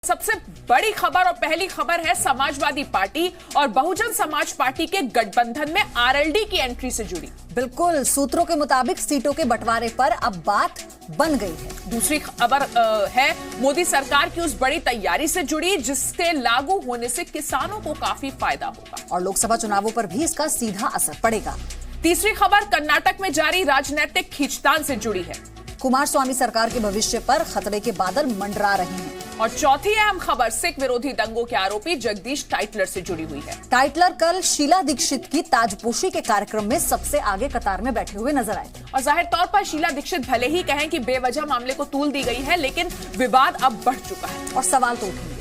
सबसे बड़ी खबर और पहली खबर है समाजवादी पार्टी और बहुजन समाज पार्टी के गठबंधन में आरएलडी की एंट्री से जुड़ी। बिल्कुल, सूत्रों के मुताबिक सीटों के बंटवारे पर अब बात बन गई है। दूसरी खबर है मोदी सरकार की उस बड़ी तैयारी से जुड़ी जिसके लागू होने से किसानों को काफी फायदा होगा और लोकसभा चुनावों पर भी इसका सीधा असर पड़ेगा। तीसरी खबर कर्नाटक में जारी राजनीतिक खींचतान से जुड़ी है। कुमारस्वामी सरकार के भविष्य पर खतरे के बादल मंडरा रहे हैं। और चौथी अहम खबर सिख विरोधी दंगों के आरोपी जगदीश टाइटलर से जुड़ी हुई है। टाइटलर कल शीला दीक्षित की ताजपोशी के कार्यक्रम में सबसे आगे कतार में बैठे हुए नजर आए थे। और जाहिर तौर पर शीला दीक्षित भले ही कहें कि बेवजह मामले को तूल दी गई है, लेकिन विवाद अब बढ़ चुका है और सवाल तो उठेंगे।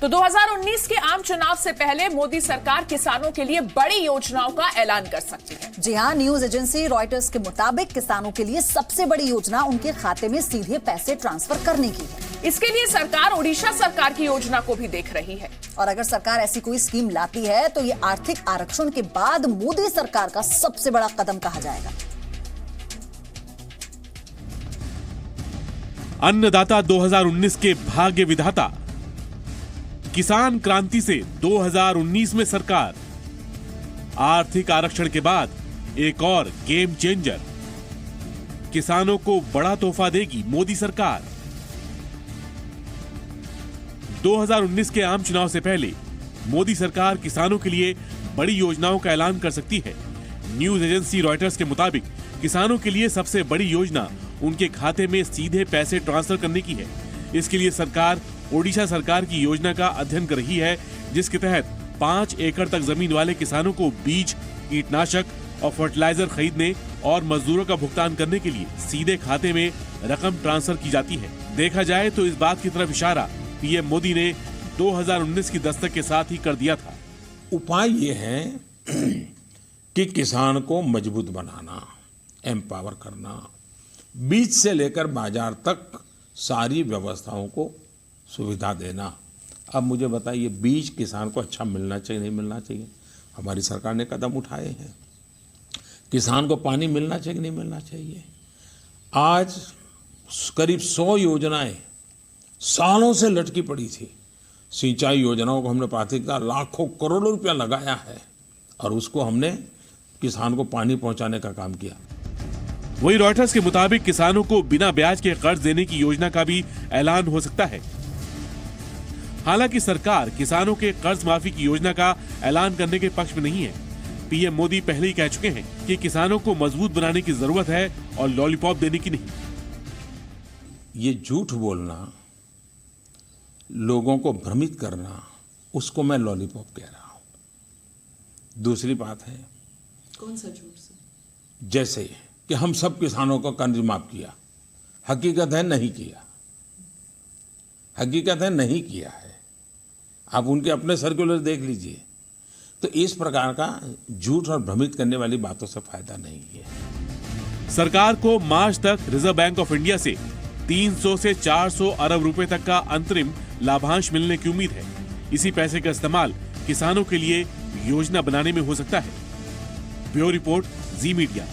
तो 2019 के आम चुनाव से पहले मोदी सरकार किसानों के लिए बड़ी योजनाओं का ऐलान कर सकती है। जी हां, न्यूज एजेंसी रॉयटर्स के मुताबिक किसानों के लिए सबसे बड़ी योजना उनके खाते में सीधे पैसे ट्रांसफर करने की है। इसके लिए सरकार ओडिशा सरकार की योजना को भी देख रही है। और अगर सरकार ऐसी कोई स्कीम लाती है तो ये आर्थिक आरक्षण के बाद मोदी सरकार का सबसे बड़ा कदम कहा जाएगा। अन्नदाता 2019 के भाग्य विधाता किसान क्रांति से 2019 में सरकार, आर्थिक आरक्षण के बाद एक और गेम चेंजर, किसानों को बड़ा तोहफा देगी मोदी सरकार। 2019 के आम चुनाव से पहले मोदी सरकार किसानों के लिए बड़ी योजनाओं का ऐलान कर सकती है। न्यूज एजेंसी रॉयटर्स के मुताबिक किसानों के लिए सबसे बड़ी योजना उनके खाते में सीधे पैसे ट्रांसफर करने की है। इसके लिए सरकार ओडिशा सरकार की योजना का अध्ययन कर रही है, जिसके तहत 5 एकड़ तक जमीन वाले किसानों को बीज, कीटनाशक और फर्टिलाइजर खरीदने और मजदूरों का भुगतान करने के लिए सीधे खाते में रकम ट्रांसफर की जाती है। देखा जाए तो इस बात की तरफ इशारा पीएम मोदी ने 2019 की दस्तक के साथ ही कर दिया था। उपाय ये है कि किसान को मजबूत बनाना, एम्पावर करना, बीज से लेकर बाजार तक सारी व्यवस्थाओं को सुविधा देना। अब मुझे बताइए, बीज किसान को अच्छा मिलना चाहिए, नहीं मिलना चाहिए? हमारी सरकार ने कदम उठाए हैं। किसान को पानी मिलना चाहिए, नहीं मिलना चाहिए? आज करीब 100 योजनाएं सालों से लटकी पड़ी थी। सिंचाई योजनाओं को हमने प्राथमिकता, लाखों करोड़ों रुपया लगाया है और उसको हमने किसान को पानी पहुंचाने का काम किया। वही रॉयटर्स के मुताबिक किसानों को बिना ब्याज के कर्ज देने की योजना का भी ऐलान हो सकता है। हालांकि सरकार किसानों के कर्ज माफी की योजना का ऐलान करने के पक्ष में नहीं है। पीएम मोदी पहले ही कह चुके हैं कि किसानों को मजबूत बनाने की जरूरत है और लॉलीपॉप देने की नहीं। ये झूठ बोलना, लोगों को भ्रमित करना, उसको मैं लॉलीपॉप कह रहा हूं। दूसरी बात है, कौन सा झूठ से? जैसे कि हम सब किसानों को कर्ज माफ किया, हकीकत है नहीं किया। हकीकत है नहीं किया है। आप उनके अपने सर्कुलर देख लीजिए। तो इस प्रकार का झूठ और भ्रमित करने वाली बातों से फायदा नहीं है। सरकार को मार्च तक रिजर्व बैंक ऑफ इंडिया से 300 से 400 अरब रुपए तक का अंतरिम लाभांश मिलने की उम्मीद है। इसी पैसे का इस्तेमाल किसानों के लिए योजना बनाने में हो सकता है। ब्यूरो रिपोर्ट, जी मीडिया।